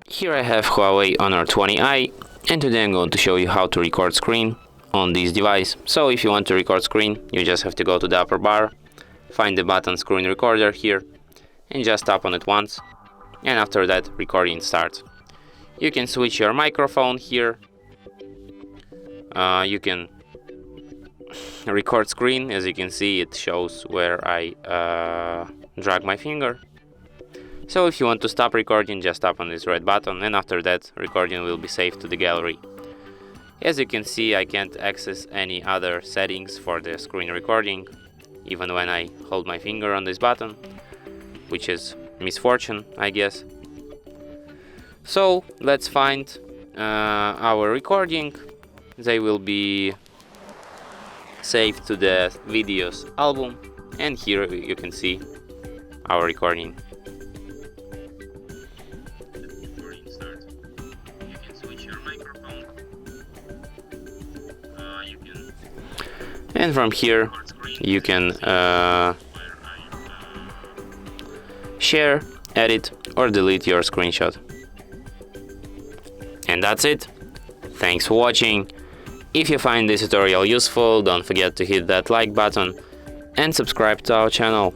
Here I have Huawei Honor 20i, and today I'm going to show you how to record screen on this device. So if you want to record screen, you just have to go to the upper bar, find the button screen recorder here, and just tap on it once, and after that recording starts. You can switch your microphone here, you can record screen. As you can see, it shows where I drag my finger. So if you want to stop recording, just tap on this red button, and after that recording will be saved to the gallery. As you can see, I can't access any other settings for the screen recording, even when I hold my finger on this button, which is misfortune, I guess. So let's find our recording. They will be saved to the videos album, and here you can see our recording. And from here you can share, edit, or delete your screenshot. And that's it. Thanks for watching. If you find this tutorial useful, don't forget to hit that like button and subscribe to our channel.